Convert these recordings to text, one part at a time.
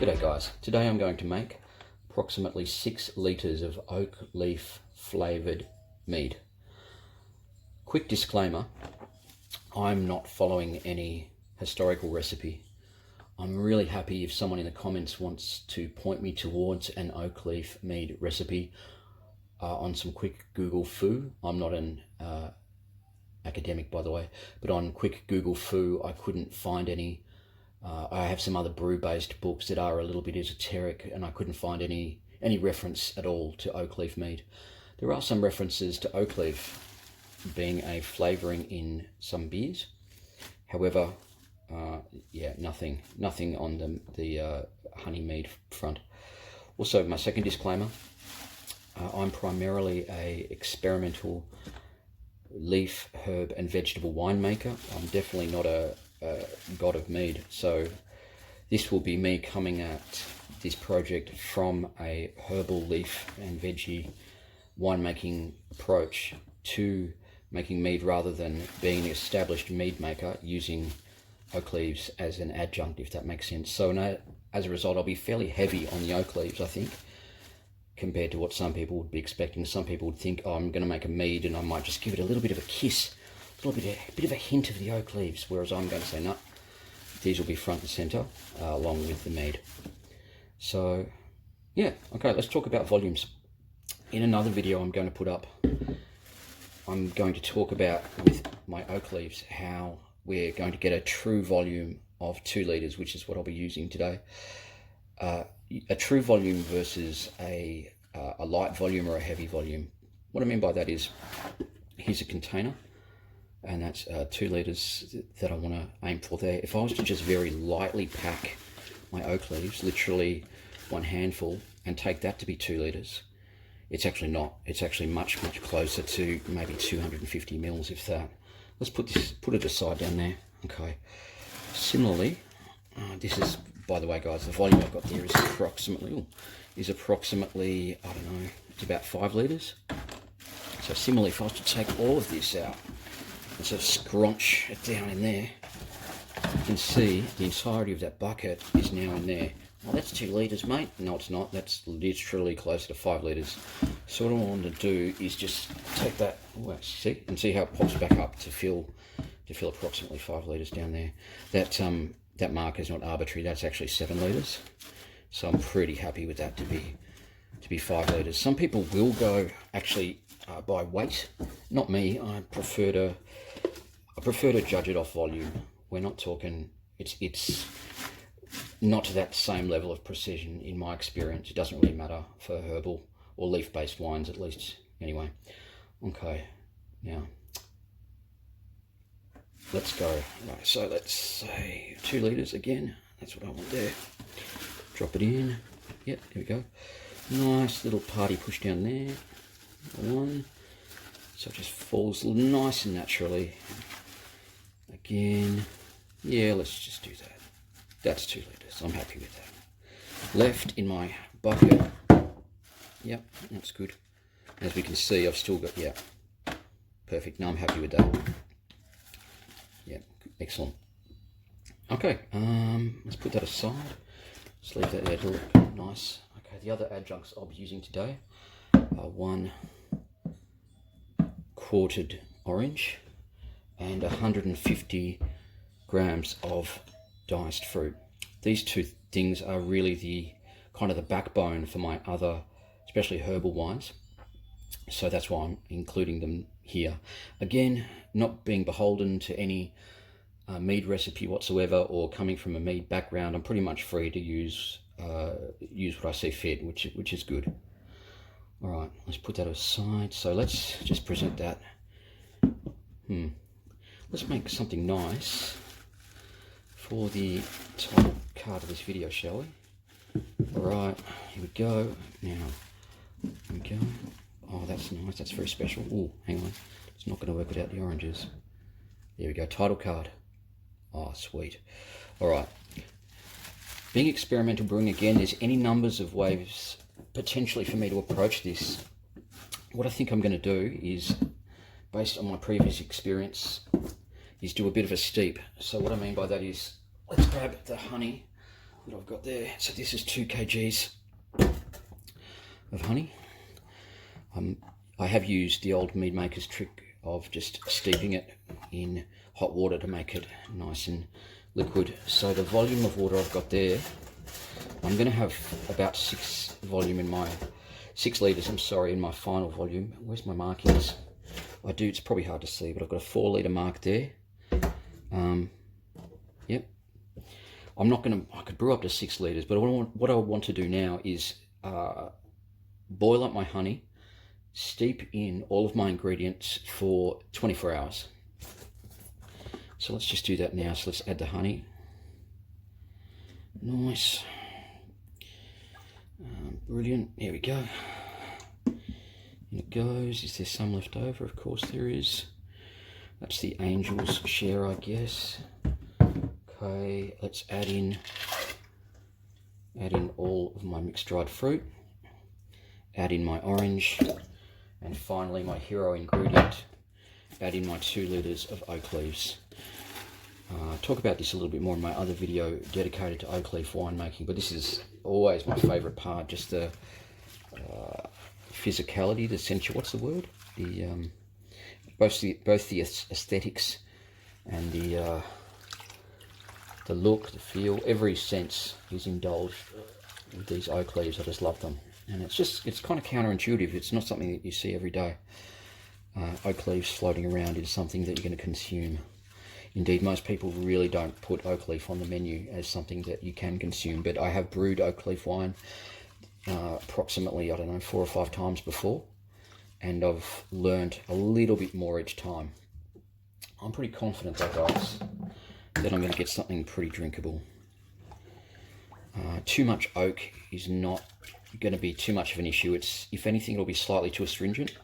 G'day guys, today I'm going to make approximately 6 litres of oak leaf flavoured mead. Quick disclaimer, I'm not following any historical recipe. I'm really happy if someone in the comments wants to point me towards an oak leaf mead recipe on some quick Google foo. I'm not an academic, by the way, but on quick Google foo I couldn't find any. I have some other brew-based books that are a little bit esoteric, and I couldn't find any reference at all to oak leaf mead. There are some references to oak leaf being a flavouring in some beers. However, yeah, nothing on the honey mead front. Also, my second disclaimer, I'm primarily a experimental leaf, herb and vegetable winemaker. I'm definitely not a god of mead, so this will be me coming at this project from a herbal, leaf and veggie winemaking approach to making mead, rather than being an established mead maker using oak leaves as an adjunct, if that makes sense. So as a result, I'll be fairly heavy on the oak leaves, I think, compared to what some people would be expecting. Some people would think, oh, I'm going to make a mead and I might just give it a little bit of a kiss, a bit of a hint of the oak leaves, whereas I'm going to say no, these will be front and center along with the mead. So yeah, okay, let's talk about volumes. In another video I'm going to put up, I'm going to talk about, with my oak leaves, how we're going to get a true volume of 2 litres, which is what I'll be using today. A true volume versus a light volume or a heavy volume. What I mean by that is, here's a container, and that's 2 litres that I want to aim for there. If I was to just very lightly pack my oak leaves, literally one handful, and take that to be 2 litres, it's actually not. It's actually much closer to maybe 250 mils, if that. Let's put it aside down there. Okay. Similarly, this is, by the way, guys, the volume I've got there is approximately, I don't know, it's about 5 litres. So similarly, if I was to take all of this out and sort of scrunch it down in there, you can see the entirety of that bucket is now in there. Well, that's 2 litres, mate. No, it's not. That's literally closer to 5 litres. So what I want to do is just take that, see, and see how it pops back up to fill approximately 5 litres down there. That marker is not arbitrary. That's actually 7 litres. So I'm pretty happy with that to be 5 litres. Some people will go actually by weight. Not me. I prefer to judge it off volume. We're not talking. It's not to that same level of precision in my experience. It doesn't really matter for herbal or leaf-based wines, at least. Anyway, okay. Now let's go. Right, so let's say 2 litres again. That's what I want there. Drop it in. Yep, there we go. Nice little party push down there. One. So it just falls nice and naturally. Again. Yeah, let's just do that. That's 2 litres. I'm happy with that. Left in my bucket. Yep, that's good. As we can see, I've still got, yeah. Perfect. Now I'm happy with that. Yeah, excellent. Okay, let's put that aside. Just leave that there to look nice. Okay, the other adjuncts I'll be using today are 1 quartered orange and 150 grams of diced fruit. These 2 things are really the kind of the backbone for my other, especially herbal wines. So that's why I'm including them here. Again, not being beholden to any mead recipe whatsoever, or coming from a mead background. I'm pretty much free to use what I see fit, which is good. All right, let's put that aside. So let's just present that. Let's make something nice for the title card of this video, shall we? All right, here we go. Now, here we go. Oh, that's nice. That's very special. Oh, hang on. It's not going to work without the oranges. There we go. Title card. Oh, sweet. All right. Being experimental brewing, again, there's any numbers of ways potentially for me to approach this. What I think I'm going to do is, based on my previous experience, is do a bit of a steep. So what I mean by that is, let's grab the honey that I've got there. So this is 2 kgs of honey. I have used the old mead maker's trick of just steeping it in hot water to make it nice and liquid. So the volume of water I've got there, I'm going to have about 6 litres, I'm sorry, in my final volume. Where's my markings? It's probably hard to see, but I've got a 4 litre mark there. Yep. I could brew up to 6 litres, but what I want to do now is boil up my honey, steep in all of my ingredients for 24 hours. So let's just do that now. So let's add the honey. Nice. Brilliant. There we go. In it goes. Is there some left over? Of course there is. That's the angel's share, I guess. Okay, let's add in all of my mixed dried fruit. Add in my orange. And finally, my hero ingredient, add in my 2 litres of oak leaves. Talk about this a little bit more in my other video dedicated to oak leaf winemaking, but this is always my favourite part, just the physicality, the sensual, what's the word? Both the aesthetics and the look, the feel, every sense is indulged with these oak leaves. I just love them. And it's kind of counterintuitive. It's not something that you see every day. Oak leaves floating around is something that you're going to consume. Indeed, most people really don't put oak leaf on the menu as something that you can consume. But I have brewed oak leaf wine approximately, 4 or 5 times before. And I've learned a little bit more each time. I'm pretty confident though, guys, that I'm going to get something pretty drinkable. Too much oak is not going to be too much of an issue. If anything, it'll be slightly too astringent.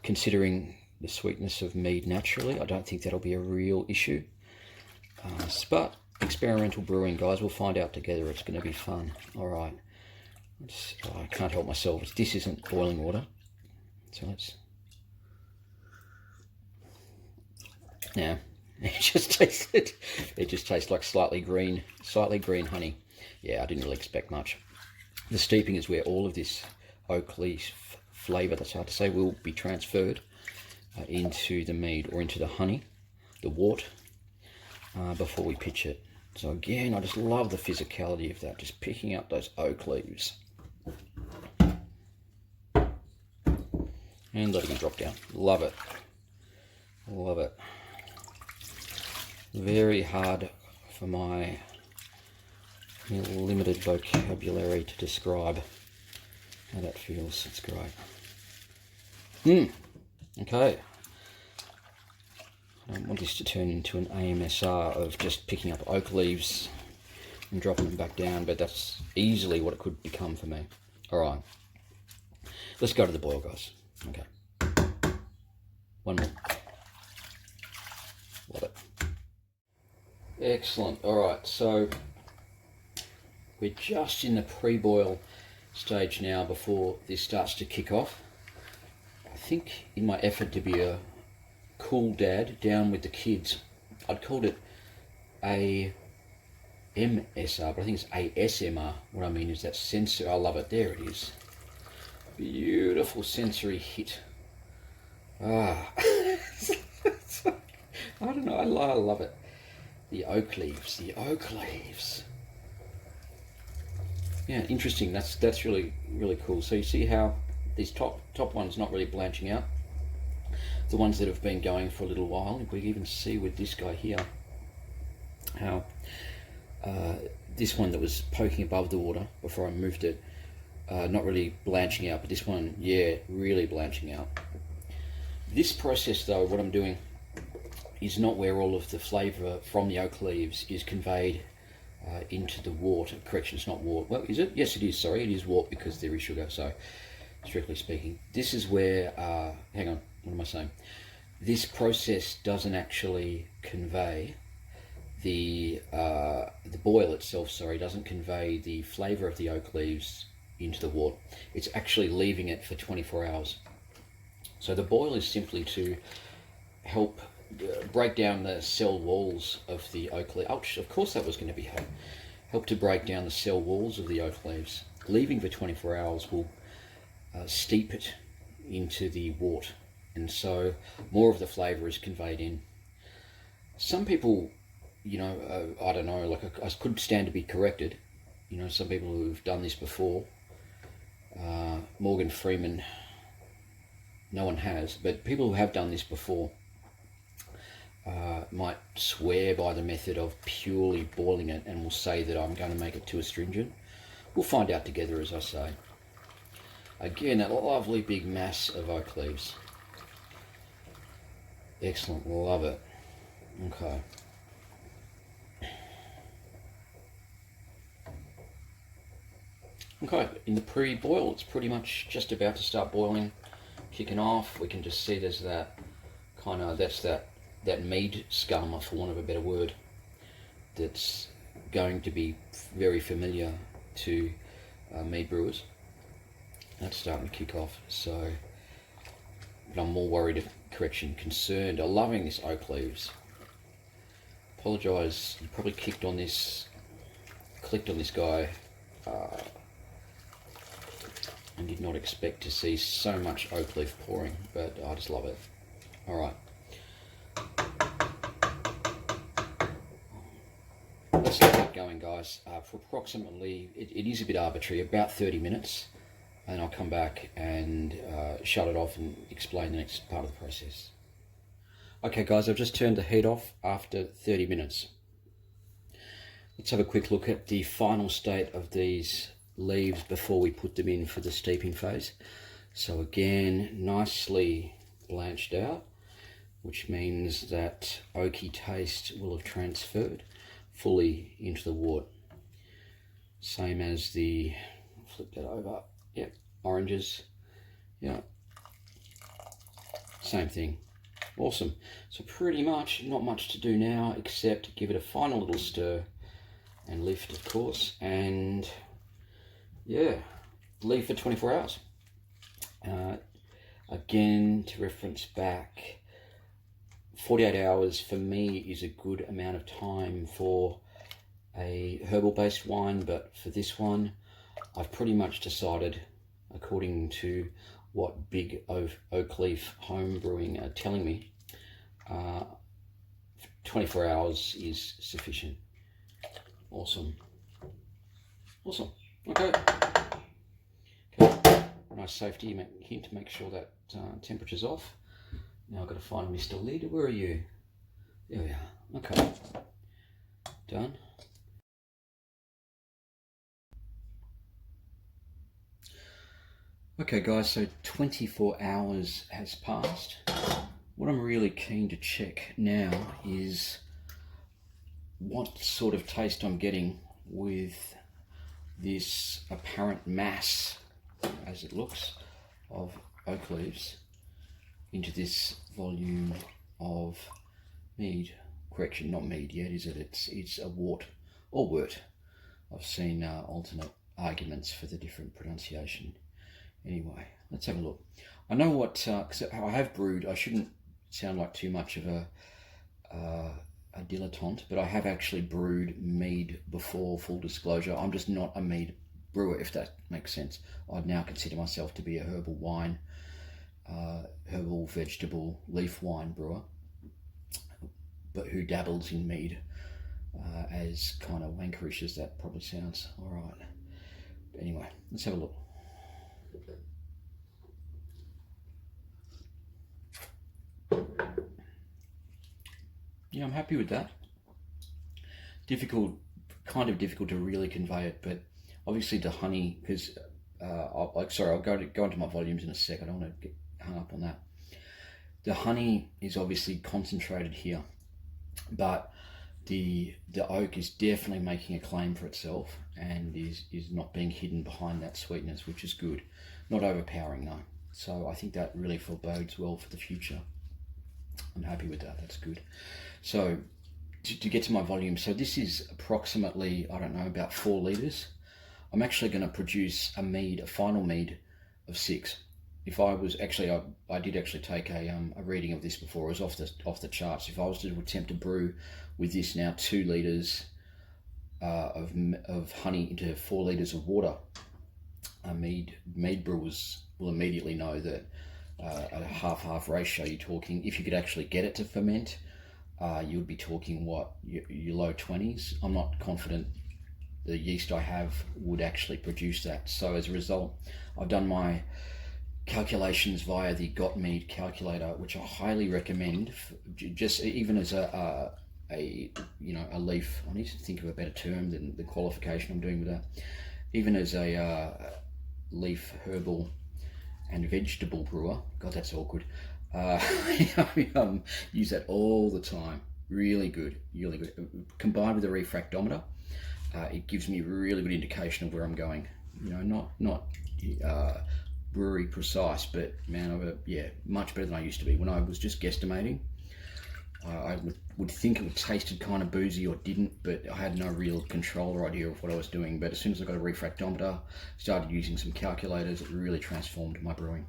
Considering the sweetness of mead naturally, I don't think that'll be a real issue. But experimental brewing, guys, we'll find out together. It's going to be fun. All right. I can't help myself. This isn't boiling water. So let's... Now, it just tastes like slightly green honey. Yeah, I didn't really expect much. The steeping is where all of this oak leaf flavour, that's hard to say, will be transferred into the mead or into the honey, the wort, before we pitch it. So again, I just love the physicality of that, just picking up those oak leaves. And letting it drop down. Love it. Love it. Very hard for my limited vocabulary to describe how that feels. It's great. Okay. I don't want this to turn into an AMSR of just picking up oak leaves and dropping them back down, but that's easily what it could become for me. All right. Let's go to the boil, guys. Okay. One more. Love it. Excellent. All right, so we're just in the pre-boil stage now before this starts to kick off. I think in my effort to be a cool dad down with the kids, I'd called it a MSR, but I think it's ASMR. What I mean is that sensory. I love it. There it is. Beautiful sensory hit. I don't know. I love it. The oak leaves. The oak leaves. Yeah, interesting. That's really cool. So you see how these top ones not really blanching out. The ones that have been going for a little while. We even see with this guy here how this one that was poking above the water before I moved it, not really blanching out, but this one, yeah, really blanching out. This process though, what I'm doing is not where all of the flavour from the oak leaves is conveyed into the wort. Correction, it's not wort. Well, is it? Yes, it is. Sorry, it is wort because there is sugar. So, strictly speaking, this is where. Hang on, what am I saying? This process doesn't actually convey the boil itself. Sorry, doesn't convey the flavour of the oak leaves into the wort. It's actually leaving it for 24 hours. So the boil is simply to help break down the cell walls of the oak leaf. Oh, of course that was going to be hot. help to break down the cell walls of the oak leaves. Leaving for 24 hours will steep it into the wort, and so more of the flavour is conveyed in. Some people, you know, I don't know, like I could stand to be corrected. You know, some people who've done this before, Morgan Freeman, no one has, but people who have done this before might swear by the method of purely boiling it and will say that I'm going to make it too astringent. We'll find out together, as I say. Again, a lovely big mass of oak leaves. Excellent, love it. Okay. Okay, in the pre-boil, it's pretty much just about to start boiling, kicking off. We can just see there's that kind of, that mead scum, for want of a better word, that's going to be very familiar to mead brewers. That's starting to kick off, so, but I'm more worried, concerned. I'm loving this oak leaves. Apologise, you probably clicked on this guy and did not expect to see so much oak leaf pouring, but I just love it. Alright. Let's get that going, guys. For approximately, it is a bit arbitrary, about 30 minutes, and I'll come back and shut it off and explain the next part of the process. Okay guys, I've just turned the heat off after 30 minutes. Let's have a quick look at the final state of these leaves before we put them in for the steeping phase. So again, nicely blanched out, which means that oaky taste will have transferred fully into the wort. Same as the, flip that over, yep, oranges, yeah, same thing. Awesome. So pretty much not much to do now except give it a final little stir and lift, of course, and yeah, leave for 24 hours. Again, to reference back, 48 hours for me is a good amount of time for a herbal based wine, but for this one I've pretty much decided, according to what big oak leaf home brewing are telling me, 24 hours is sufficient. Awesome. Awesome. Okay. Nice safety hint to make sure that temperature's off. Now I've got to find Mr. Lid. Where are you? There we are. Okay. Done. Okay guys, so 24 hours has passed. What I'm really keen to check now is what sort of taste I'm getting with this apparent mass, as it looks, of oak leaves into this volume of mead. Correction, not mead yet, is it? It's a wort or wort. I've seen alternate arguments for the different pronunciation. Anyway, let's have a look. I know what, cause I have brewed, I shouldn't sound like too much of a dilettante, but I have actually brewed mead before, full disclosure. I'm just not a mead brewer, if that makes sense. I'd now consider myself to be a herbal wine, herbal, vegetable, leaf wine brewer, but who dabbles in mead, as kind of wankerish as that probably sounds. All right. Anyway, let's have a look. Yeah, I'm happy with that. Kind of difficult to really convey it, but obviously the honey, because I'll go into my volumes in a sec. I don't want to get hung up on that. The honey is obviously concentrated here, but the oak is definitely making a claim for itself and is not being hidden behind that sweetness, which is good. Not overpowering though. So I think that really forebodes well for the future. I'm happy with that, that's good. So to get to my volume, so this is approximately, I don't know, about 4 litres. I'm actually going to produce a final mead of 6. If I was actually, I did actually take a reading of this before. It was off the charts. If I was to attempt to brew with this now 2 litres of honey into 4 litres of water. Mead brewers will immediately know that at a half ratio, you're talking, if you could actually get it to ferment, you would be talking what, your low 20s. I'm not confident the yeast I have would actually produce that. So as a result, I've done my calculations via the Got Mead calculator, which I highly recommend. Just even as a leaf, I need to think of a better term than the qualification I'm doing with that. Even as a leaf, herbal and vegetable brewer, God, that's awkward. I use that all the time. Really good, really good. Combined with a refractometer, it gives me really good indication of where I'm going. Not brewery precise, but man, much better than I used to be. When I was just guesstimating, I would think it would tasted kind of boozy or didn't, but I had no real control or idea of what I was doing. But as soon as I got a refractometer, started using some calculators, it really transformed my brewing.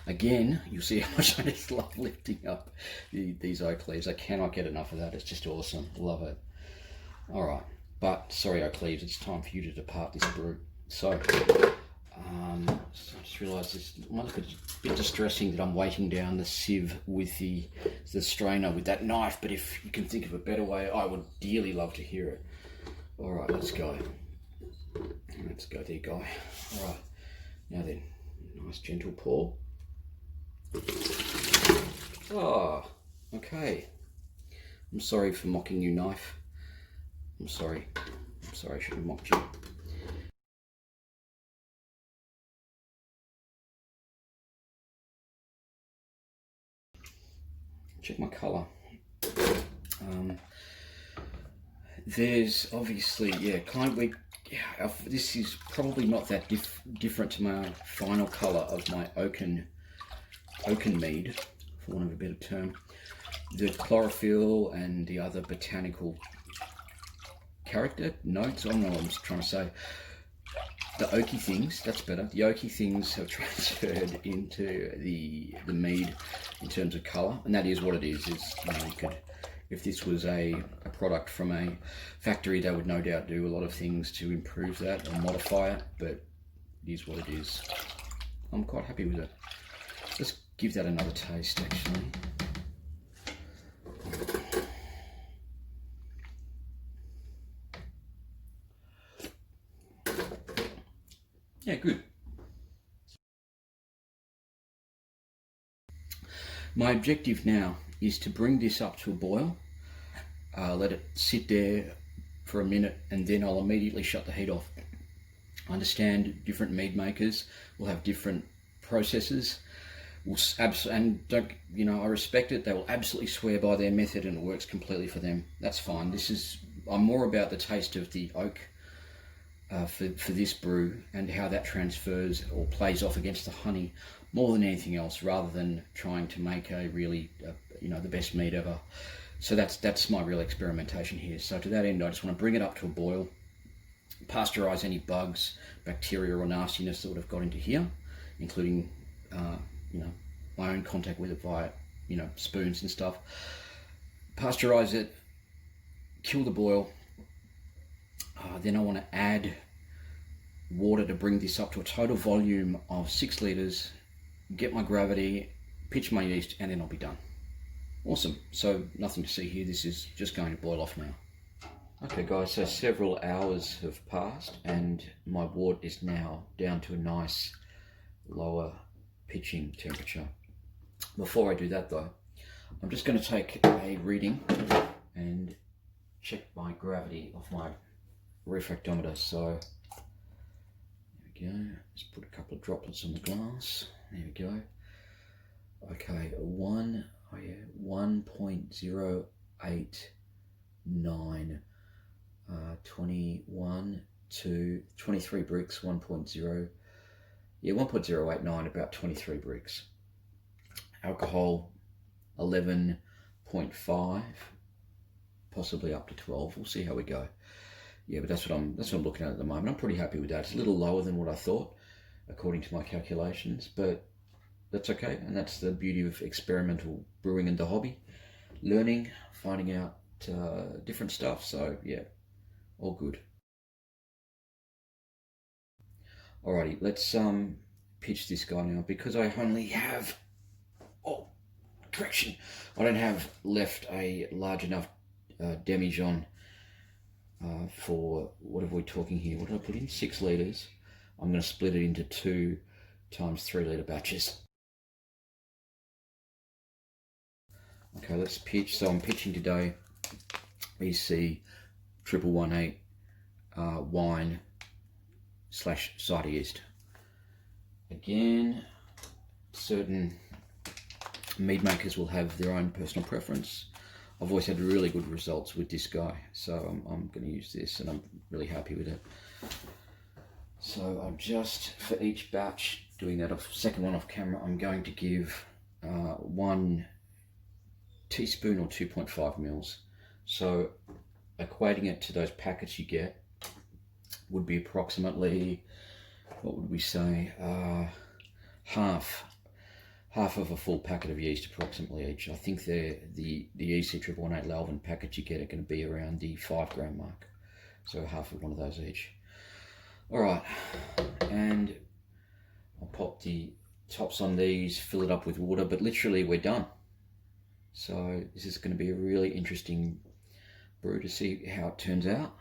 Again, you'll see how much I just love lifting up these oak leaves. I cannot get enough of that. It's just awesome. Love it. All right, but sorry, oak leaves, it's time for you to depart this brew. So, I just realised this might look a bit distressing that I'm weighting down the sieve with the strainer with that knife, but if you can think of a better way, I would dearly love to hear it. All right, let's go. Let's go there, guy. All right, now then, nice gentle pour. Oh, okay. I'm sorry for mocking you, knife. I'm sorry, I shouldn't have mocked you. Check my colour. There's obviously, this is probably not that different to my final colour of my oaken mead, for want of a better term. The chlorophyll and the other botanical character notes, I don't know what I'm trying to say. The oaky things, that's better. The oaky things have transferred into the mead in terms of colour, and that is what it is. You could, if this was a product from a factory, they would no doubt do a lot of things to improve that or modify it, but it is what it is. I'm quite happy with it. Let's give that another taste, actually. Yeah, good. My objective now is to bring this up to a boil, let it sit there for a minute, and then I'll immediately shut the heat off. I understand different mead makers will have different processes, and I respect it. They will absolutely swear by their method and it works completely for them. That's fine. I'm more about the taste of the oak for this brew and how that transfers or plays off against the honey more than anything else, rather than trying to make a really the best mead ever. So that's my real experimentation here. So to that end, I just want to bring it up to a boil, pasteurize any bugs, bacteria or nastiness that would have got into here, including my own contact with it via spoons and stuff. Pasteurize it, kill the boil. Then I want to add water to bring this up to a total volume of 6 litres, get my gravity, pitch my yeast, and then I'll be done. Awesome. So nothing to see here. This is just going to boil off now. Okay guys, so several hours have passed and my wort is now down to a nice lower pitching temperature. Before I do that though, I'm just going to take a reading and check my gravity of my refractometer. So there we go. Just put a couple of droplets on the glass. There we go. Okay, 1.089, 21 to 23 bricks, 1.089, about 23 bricks. Alcohol 11.5, possibly up to 12. We'll see how we go. Yeah, but that's what I'm looking at the moment. I'm pretty happy with that. It's a little lower than what I thought, according to my calculations, but that's okay. And that's the beauty of experimental brewing and the hobby, learning, finding out different stuff. So yeah, All good. Alrighty, let's pitch this guy now, because I only have, oh, correction, I don't have left a large enough demijohn for, what are we talking here? What did I put in? 6 litres. I'm going to split it into 2 times 3 litre batches. Okay, let's pitch. So I'm pitching today EC 1118 wine / cider yeast. Again, certain mead makers will have their own personal preference. I've always had really good results with this guy, so I'm going to use this, and I'm really happy with it. So I'm just, for each batch, doing that second one off camera, I'm going to give 1 teaspoon or 2.5 mils. So equating it to those packets you get would be approximately, what would we say, half of a full packet of yeast approximately each. I think the EC 1118 Lalvin packets you get are going to be around the 5 gram mark. So half of one of those each. Alright, and I'll pop the tops on these, fill it up with water, but literally we're done. So this is going to be a really interesting brew to see how it turns out.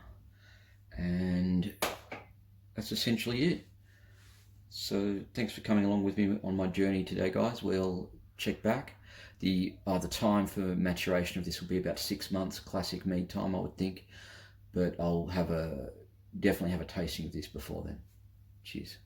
And that's essentially it. So thanks for coming along with me on my journey today, guys. We'll check back. The time for maturation of this will be about 6 months, classic mead time, I would think. But I'll definitely have a tasting of this before then. Cheers.